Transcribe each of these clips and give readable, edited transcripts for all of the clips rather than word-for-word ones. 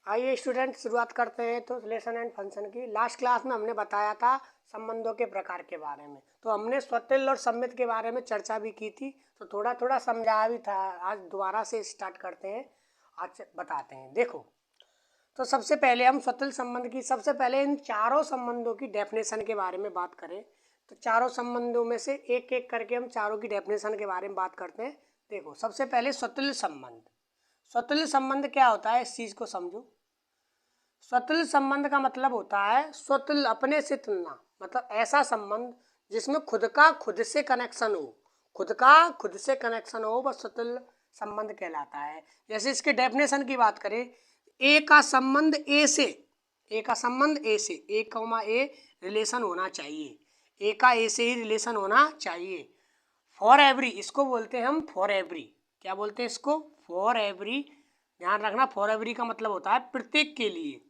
आइए स्टूडेंट शुरुआत करते हैं तो रिलेशन एंड फंक्शन की। लास्ट क्लास में हमने बताया था संबंधों के प्रकार के बारे में, तो हमने स्वतुल्य और सम्मित के बारे में चर्चा भी की थी, तो थोड़ा थोड़ा समझाया भी था। आज दोबारा से स्टार्ट करते हैं, आज बताते हैं। देखो, तो सबसे पहले हम स्वतुल्य संबंध की, सबसे पहले इन चारों संबंधों की डेफिनेशन के बारे में बात करें तो चारों संबंधों में से एक एक करके हम चारों की डेफिनेशन के बारे में बात करते हैं। देखो, सबसे पहले स्वतुल्य संबंध। स्वतुल्य संबंध क्या होता है, इस चीज को समझो। स्वतुल्य संबंध का मतलब होता है स्वतुल्य, अपने से तुलना, मतलब ऐसा संबंध जिसमें खुद का खुद से कनेक्शन हो, खुद का खुद से कनेक्शन हो, वह स्वतुल्य संबंध कहलाता है। जैसे इसके डेफिनेशन की बात करें, ए का संबंध ए से, ए का संबंध ए से, ए कॉमा ए रिलेशन होना चाहिए, ए का ए से ही रिलेशन होना चाहिए। फॉर एवरी, इसको बोलते हैं हम फॉर एवरी। क्या बोलते हैं इसको? For every. ध्यान रखना, फॉर एवरी का मतलब होता है प्रत्येक के लिए।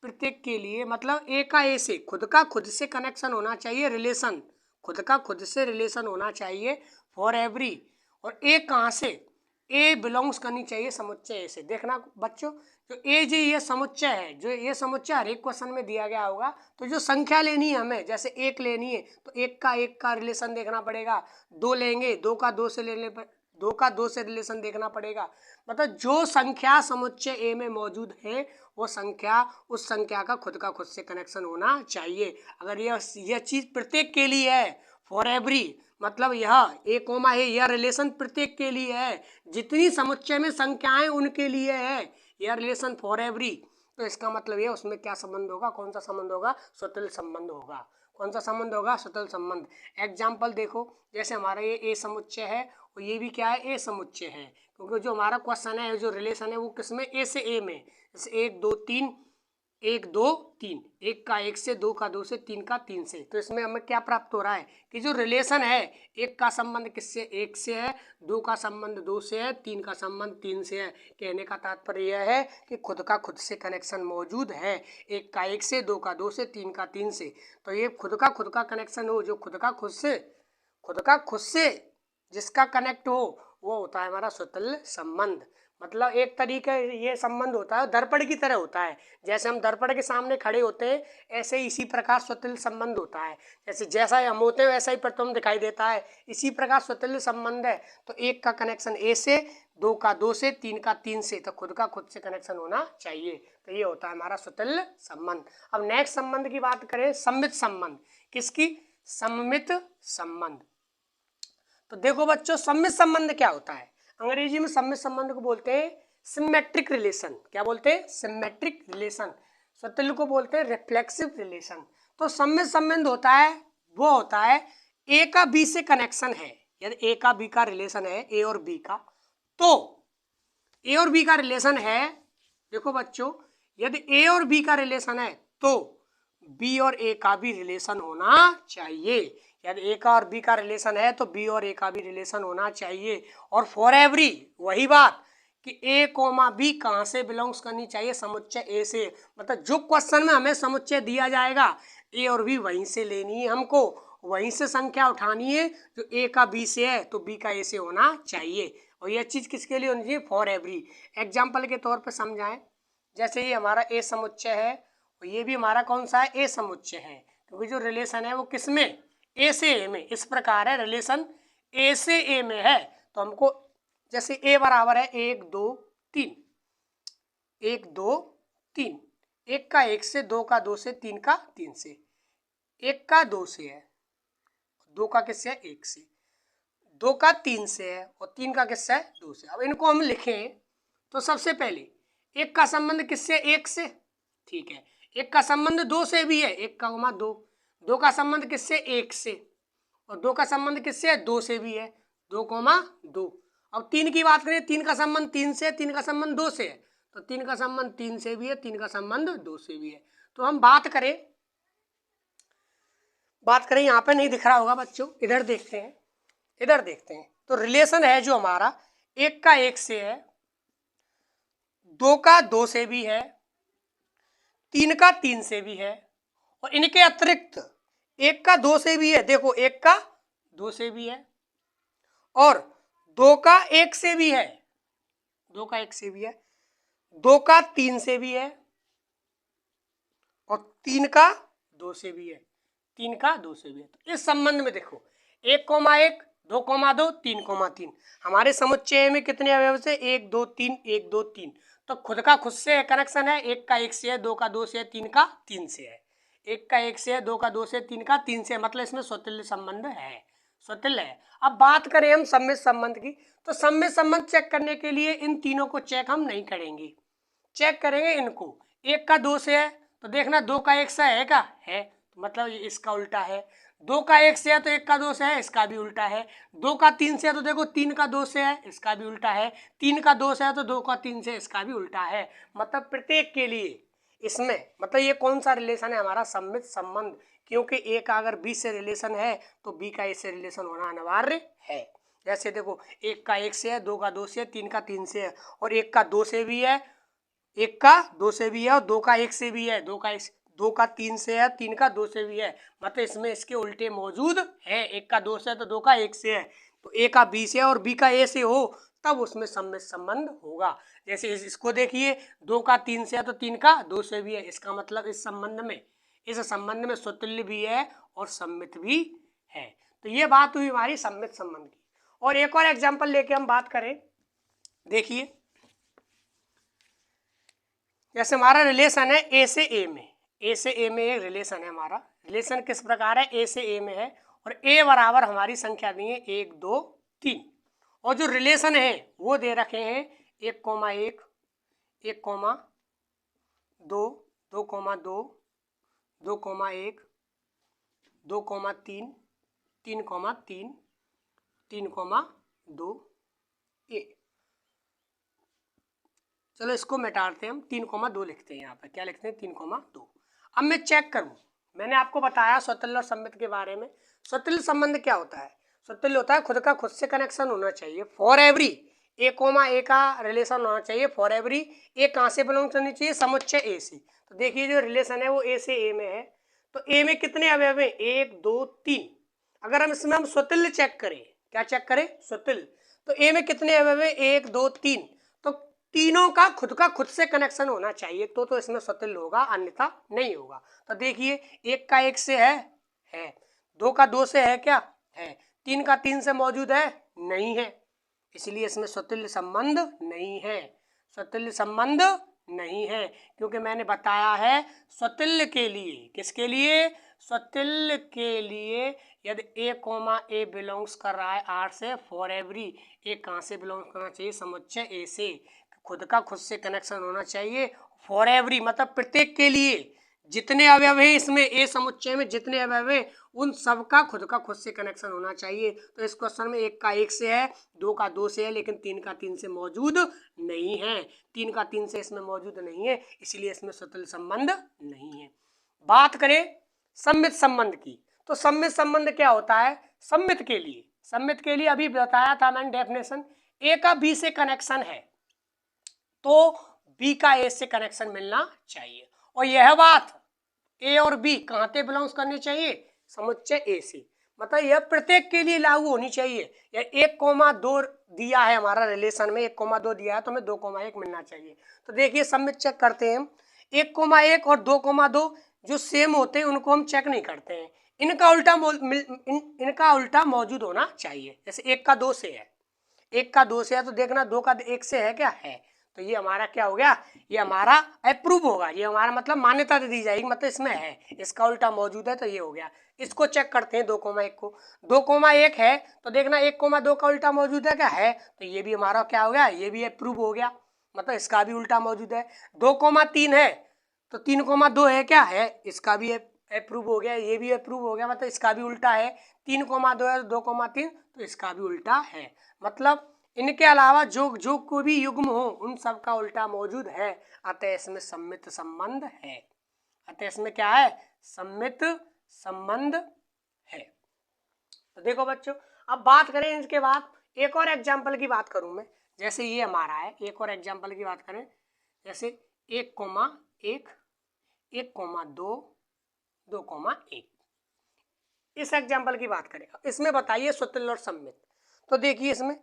प्रत्येक के लिए मतलब ए का ए से, खुद का खुद से कनेक्शन होना चाहिए, रिलेशन, खुद का खुद से रिलेशन होना चाहिए फॉर एवरी। और ए कहाँ से? ए बिलोंग्स करनी चाहिए समुच्चय ए से। देखना बच्चों, जो ए जो ये समुच्चय है, जो ये समुच्चय हर एक क्वेश्चन में दिया गया होगा, तो जो संख्या लेनी है हमें, जैसे एक लेनी है तो एक का रिलेशन देखना पड़ेगा। दो लेंगे, दो का दो से लेने पर, दो का दो से रिलेशन देखना पड़ेगा। मतलब जो संख्या समुच्चय ए में मौजूद है, वो संख्या, उस संख्या का खुद से कनेक्शन होना चाहिए। अगर यह चीज प्रत्येक के लिए है, फॉर एवरी, मतलब यह ए कोमा है, यह रिलेशन प्रत्येक के लिए है, जितनी समुच्चय में संख्याएं उनके लिए है, यह रिलेशन फॉर एवरी, तो इसका मतलब ये उसमें क्या संबंध होगा, कौन सा संबंध होगा? स्वतुल्य संबंध होगा। कौन सा संबंध होगा? स्वतुल्य संबंध। एग्जाम्पल देखो, जैसे हमारा ये ए समुच्चय है और ये भी क्या है? ए समुच्चय है, क्योंकि जो हमारा क्वेश्चन है, जो रिलेशन है, वो किसमें? ए से ए में। जैसे एक दो तीन, एक दो तीन, एक का एक से, दो का दो से, तीन का तीन से, तो इसमें हमें क्या प्राप्त हो रहा है कि जो रिलेशन है, एक का संबंध किससे? एक से है, दो का संबंध दो से है, तीन का संबंध तीन से है। कहने का तात्पर्य यह है कि खुद का खुद से कनेक्शन मौजूद है, एक का एक से, दो का दो से, तीन का तीन से। तो ये खुद का कनेक्शन हो, जो खुद का खुद से जिसका कनेक्ट हो, वो होता है हमारा स्वतुल्य संबंध। मतलब एक तरीके ये संबंध होता है, दर्पण की तरह होता है। जैसे हम दर्पण के सामने खड़े होते हैं, ऐसे ही इसी प्रकार स्वतुल्य संबंध होता है। जैसा हम होते हैं वैसा ही प्रतिबिंब दिखाई देता है, इसी प्रकार स्वतुल्य संबंध है। तो एक का कनेक्शन ए से, दो का दो से, तीन का तीन से, तो खुद से कनेक्शन होना चाहिए। तो ये होता है हमारा स्वतुल्य संबंध। अब नेक्स्ट संबंध की बात करें, सम्मित संबंध। किसकी? सम्मित संबंध। तो देखो बच्चों, सम्मित संबंध क्या होता है? अंग्रेजी में सम्मित संबंध को बोलते हैं सिमेट्रिक रिलेशन। क्या बोलते हैं? Symmetric relation. स्वतुल्य को बोलते हैं रिफ्लेक्सिव रिलेशन। तो सम्मित संबंध होता है, वो होता है ए का बी से कनेक्शन है। यदि ए का बी का रिलेशन है, ए और बी का, तो ए और बी का रिलेशन है, देखो बच्चों, यदि ए और बी का रिलेशन है तो बी और ए का भी रिलेशन होना चाहिए। यदि ए का और बी का रिलेशन है तो बी और ए का भी रिलेशन होना चाहिए। और फॉर एवरी, वही बात कि ए कोमा बी कहाँ से बिलोंग्स करनी चाहिए? समुच्चय ए से। मतलब जो क्वेश्चन में हमें समुच्चय दिया जाएगा, ए और बी वहीं से लेनी है हमको, वहीं से संख्या उठानी है। जो ए का बी से है तो बी का ए से होना चाहिए। और यह चीज किसके लिए होनी चाहिए? For every. एग्जाम्पल के तौर पर समझाएं, जैसे ये हमारा ए समुच्चय है और ये भी हमारा कौन सा है? ए समुच्चय है, क्योंकि जो रिलेशन है वो किसमें? ए से ए में। इस प्रकार है, रिलेशन ए से ए में है, तो हमको जैसे ए बराबर है एक दो तीन, एक दो तीन, एक का एक से, दो का दो से, तीन का तीन से, एक का दो से है, दो का किससे है? एक से, दो का तीन से है और तीन का किससे है? दो से। अब इनको हम लिखें तो सबसे पहले एक का संबंध किससे? एक से, ठीक है। एक का संबंध दो से भी है, एक का कोमा दो, दो का संबंध किससे? एक से, और दो का संबंध किससे है? दो से भी है, दो कोमा दो। अब तीन की बात करें, तीन का संबंध तीन से, तीन का संबंध दो से है, तो तीन का संबंध तीन से भी है, तीन का संबंध दो से भी है। तो हम बात करें यहाँ पे नहीं दिख रहा होगा बच्चों, इधर देखते हैं, इधर देखते हैं। तो रिलेशन है जो हमारा, एक का एक से है, दो का दो से भी है, तीन का तीन से भी है, और इनके अतिरिक्त एक का दो से भी है। देखो, एक का दो से भी है और दो का एक से भी है, दो का एक से भी है, दो का तीन से भी है, और 3 का 2 से भी है, 3 का 2 से भी है। तो इस संबंध में देखो 1,1, 2,2, 3,3 हमारे समुच्चय में कितने अवयव से 1 2 3 1 2 3। तो खुद का खुद से कनेक्शन है, 1 का 1 से है, 2 का 2 से है, 3 का 3 से है। 1 का 1 से है, 2 का 2 से, 3 का 3 से, मतलब इसमें स्वतुल्य संबंध है, स्वतुल्य है। अब बात करें हम सम्मित संबंध की, तो सम्मित संबंध चेक करने के लिए इन तीनों को चेक हम नहीं करेंगे, चेक करेंगे इनको। 1 का 2 से है तो देखना 2 का 1 से है क्या है, तो मतलब इसका उल्टा है। 2 का 1 से है तो 1 का 2 से है, इसका भी उल्टा है। 2 का 3 से है तो देखो 3 का 2 से है, इसका भी उल्टा है। 3 का 2 से है तो 2 का 3 से, इसका भी उल्टा है। मतलब प्रत्येक के लिए इसमें, मतलब ये कौन सा रिलेशन है हमारा, सम्मित संबंध। क्योंकि ए का अगर बी से रिलेशन है तो बी का ए से रिलेशन होना अनिवार्य है। जैसे देखो 1 का 1 से है, 2 का 2 से है, 3 का 3 से है, और 1 का 2 से भी है, 1 का 2 से भी है, और 2 का 1 से भी है, 2 का 3 से है, 3 का 2 से भी है। मतलब इसमें इसके उल्टे मौजूद है। 1 का 2 से है तो 2 का 1 से है, तो ए का बी से और बी का ए से हो तब उसमें सम्मित संबंध होगा। जैसे इसको देखिए 2 का 3 से है तो 3 का 2 से भी है, इसका मतलब इस संबंध में स्वतुल्य भी है और सम्मित भी है। तो ये बात हुई हमारी सम्मित संबंध की। और एक और एग्जाम्पल लेके हम बात करें, देखिए जैसे हमारा रिलेशन है ए से ए में, ए से ए में एक रिलेशन है हमारा। रिलेशन किस प्रकार है, ए से ए में है, और ए बराबर हमारी संख्या दी है 1 2 3, और जो रिलेशन है वो दे रखे हैं 1,1, 1,2, 2,2, 2,1, 2,3, 3,3, 3,2 ए। चलो इसको मिटाते हैं हम, 3,2 लिखते हैं यहाँ पर, क्या लिखते हैं 3,2। अब मैं चेक करूँ, मैंने आपको बताया स्वतुल्य और सम्मित के बारे में। स्वतुल्य संबंध क्या होता है, स्वतुल्य होता है खुद का खुद से कनेक्शन होना चाहिए फॉर एवरी ए कोमा ए का रिलेशन होना चाहिए फॉर एवरी ए। कहाँ से बिलोंग करनी चाहिए, समुच्चय ए से। तो देखिए जो रिलेशन है वो ए से ए में है, तो ए में कितने अवयव हैं, 1 2 3। अगर हम इसमें स्वतुल्य चेक करें, क्या चेक करें, स्वतुल्य, तो ए में कितने अवयव हैं, 1 2 3। तो तीनों का खुद से कनेक्शन होना चाहिए तो इसमें स्वतुल्य होगा, अन्यथा नहीं होगा। तो देखिए 1 का 1 से है, 2 का 2 से है क्या है, 3 का 3 से मौजूद है नहीं है, इसलिए इसमें स्वतुल्य संबंध नहीं है, स्वतुल्य संबंध नहीं है। क्योंकि मैंने बताया है स्वतुल्य के लिए, किसके लिए, स्वतुल्य के लिए यदि ए कोमा ए बिलोंग्स कर रहा है आर से फॉर एवरी, ए कहाँ से बिलोंग करना चाहिए, समुच्चय ए से। खुद का खुद से कनेक्शन होना चाहिए फॉर एवरी, मतलब प्रत्येक के लिए। जितने अवयव हैं इसमें, ए समुच्चय में जितने अवयव हैं उन सब का खुद से कनेक्शन होना चाहिए। तो इस क्वेश्चन में 1 का 1 से है, 2 का 2 से है, लेकिन 3 का 3 से मौजूद नहीं है, 3 का 3 से इसमें मौजूद नहीं है, इसलिए इसमें स्वतुल्य संबंध नहीं है। बात करें सम्मित संबंध की, तो सम्मित संबंध क्या होता है, सम्मित के लिए अभी बताया था मैंने डेफिनेशन, ए का बी से कनेक्शन है तो बी का ए से कनेक्शन मिलना चाहिए। और यह बात ए और बी कहाँ से बिलोंग्स करनी चाहिए, समुच्चय ए से। मतलब यह प्रत्येक के लिए लागू होनी चाहिए। या 1,2 दिया है हमारा रिलेशन में, 1,2 दिया है तो हमें 2,1 मिलना चाहिए। तो देखिए सम्मित चेक करते हैं हम, 1,1 और 2,2 जो सेम होते हैं उनको हम चेक नहीं करते हैं, इनका उल्टा मौजूद होना चाहिए। जैसे 1 का 2 से है, 1 का 2 से है तो देखना 2 का 1 से है क्या है, तो ये हमारा क्या हो गया, ये हमारा अप्रूव होगा, ये हमारा मतलब मान्यता दे दी जाएगी, मतलब इसमें है, इसका उल्टा मौजूद है तो ये हो गया। इसको चेक करते हैं 2,1 को, 2,1 है तो देखना 1,2 का उल्टा मौजूद है क्या है, तो ये भी हमारा क्या हो गया, ये भी अप्रूव हो गया, मतलब इसका भी उल्टा मौजूद है। 2,3 है तो 3,2 है क्या है, इसका भी अप्रूव हो गया, ये भी अप्रूव हो गया, मतलब इसका भी उल्टा है। 3,2 है तो 2,3 तो इसका भी उल्टा है। मतलब इनके अलावा जो कोई भी युग्म हो उन सब का उल्टा मौजूद है, अतः इसमें सम्मित संबंध है, अतः इसमें क्या है, सम्मित संबंध है। तो देखो बच्चों, अब बात करें इसके बाद एक और एग्जाम्पल की बात करूं मैं, जैसे ये हमारा है, एक और एग्जाम्पल की बात करें, जैसे 1,1, 1,2, 2,1, इस एग्जाम्पल की बात करें। इसमें बताइए स्वतुल्य और सम्मित। तो देखिए इसमें,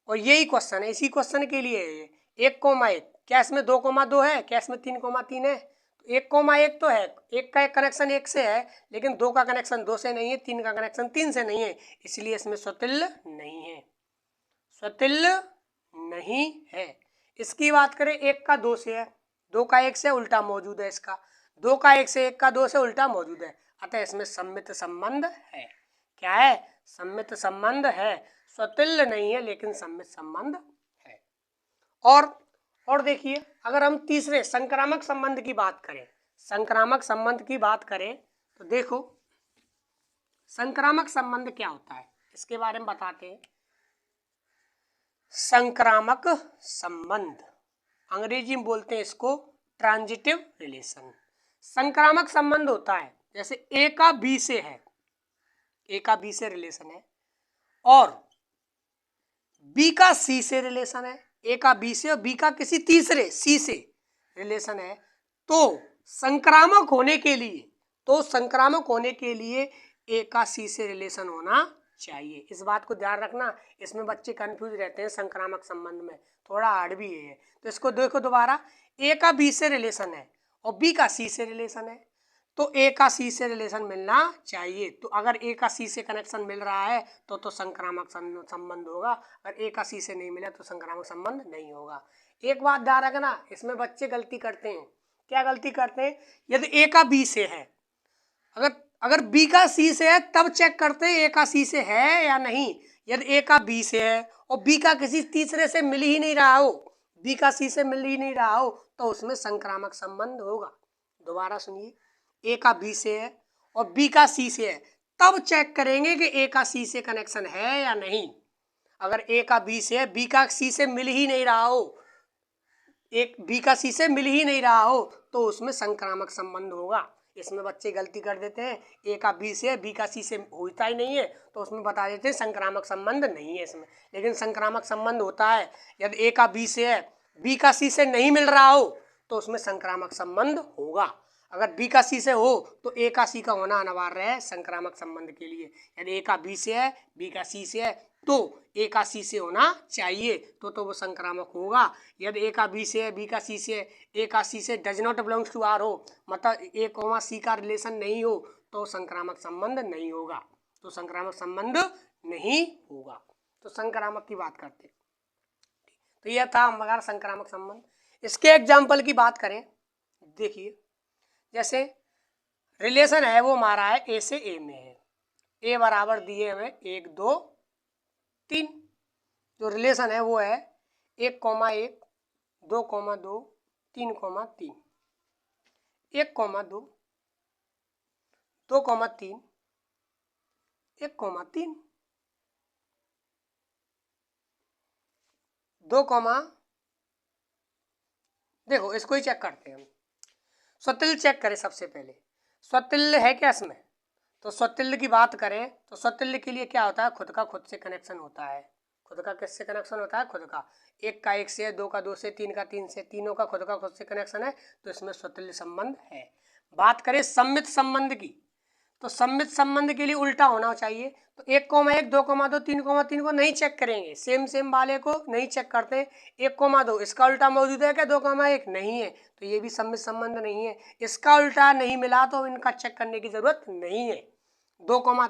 और यही क्वेश्चन है, इसी क्वेश्चन के लिए है ये, 1,1 क्या इसमें 2,2 है, क्या इसमें 3,3 है, तो 1,1 तो है, एक का एक कनेक्शन 1 से है, लेकिन 2 का कनेक्शन 2 से नहीं है, 3 का कनेक्शन 3 से नहीं है, इसलिए इसमें स्वतुल्य नहीं है, स्वतुल्य नहीं है। इसकी बात करें 1 का 2 से है, 2 का 1 से उल्टा मौजूद है, इसका 2 का 1 से 1 का 2 से उल्टा मौजूद है, अतः इसमें सम्मित संबंध है। क्या है? सम्मित संबंध है, स्वतुल्य नहीं है लेकिन सम्मित संबंध है। और देखिए, अगर हम तीसरे संक्रामक संबंध की बात करें, संक्रामक संबंध की बात करें तो देखो संक्रामक संबंध क्या होता है, इसके बारे में बताते हैं। संक्रामक संबंध, अंग्रेजी में बोलते हैं इसको ट्रांजिटिव रिलेशन। संक्रामक संबंध होता है जैसे ए का बी से है, ए का बी से रिलेशन है, और बी का सी से रिलेशन है, ए का बी से और बी का किसी तीसरे सी से रिलेशन है, तो संक्रामक होने के लिए ए का सी से रिलेशन होना चाहिए। इस बात को ध्यान रखना, इसमें बच्चे कंफ्यूज रहते हैं संक्रामक संबंध में, थोड़ा हार्ड भी है। तो इसको देखो दोबारा, ए का बी से रिलेशन है और बी का सी से रिलेशन है, तो ए का सी से रिलेशन मिलना चाहिए। तो अगर ए का सी से कनेक्शन मिल रहा है तो संक्रामक संबंध होगा, अगर ए का सी से नहीं मिला तो संक्रामक संबंध नहीं होगा। एक बात ध्यान रखना, इसमें बच्चे गलती करते हैं। क्या गलती करते हैं? यदि ए का बी से है, अगर बी का सी से है तब चेक करते हैं ए का सी से है या नहीं। यदि ए का बी से है और बी का किसी तीसरे से मिल ही नहीं रहा हो, बी का सी से मिल ही नहीं रहा हो, तो उसमें संक्रामक संबंध होगा। दोबारा सुनिए, ए का बी से है और बी का सी से है, तब चेक करेंगे कि ए का सी से कनेक्शन है या नहीं। अगर ए का बी से है, बी का सी से मिल ही नहीं रहा हो, एक बी का सी से मिल ही नहीं रहा हो, तो उसमें संक्रामक संबंध होगा। इसमें बच्चे गलती कर देते हैं, ए का बी से बी का सी से होता ही नहीं है तो उसमें बता देते हैं संक्रामक संबंध नहीं है इसमें, लेकिन संक्रामक संबंध होता है। यदि ए का बी से है, बी का सी से नहीं मिल रहा हो, तो उसमें संक्रामक संबंध होगा। अगर बी का सी से हो तो ए का सी का होना अनिवार्य है संक्रामक संबंध के लिए। यदि ए का बी से है, बी का सी से है, तो ए का सी से होना चाहिए, तो वो संक्रामक होगा। यदि ए का बी से है, बी का सी से है, ए का सी से does not belongs to R हो, मतलब ए कोमा सी का रिलेशन नहीं हो, तो संक्रामक संबंध नहीं होगा, तो संक्रामक संबंध नहीं होगा। तो संक्रामक की बात करते, तो यह था हमारा संक्रामक संबंध। इसके एग्जाम्पल की बात करें, देखिए जैसे रिलेशन है वो हमारा है ए से ए में है, ए बराबर दिए हुए 1 2 3, जो रिलेशन है वो है 1,1 2,2 3,3, 1,2 2,3 1,3 2, देखो इसको ही चेक करते हैं हम। स्वतुल्य चेक करें सबसे पहले, स्वतुल्य है क्या इसमें? तो स्वतुल्य की बात करें तो स्वतुल्य के लिए क्या होता है? खुद का खुद से कनेक्शन होता है। खुद का किससे कनेक्शन होता है? खुद का। 1 का 1 से, 2 का 2 से, 3 का 3 से, तीनों का खुद से कनेक्शन है, तो इसमें स्वतुल्य संबंध है। बात करें सम्मित संबंध की, तो सम्मित संबंध के लिए उल्टा होना चाहिए। तो 1,1 2,2 3,3 को नहीं चेक करेंगे, सेम वाले को नहीं चेक करते। 1,2 इसका उल्टा मौजूद है क्या? 2,1 नहीं है, तो ये भी सम्मित संबंध नहीं है। इसका उल्टा नहीं मिला तो इनका चेक करने की जरूरत नहीं है। 2,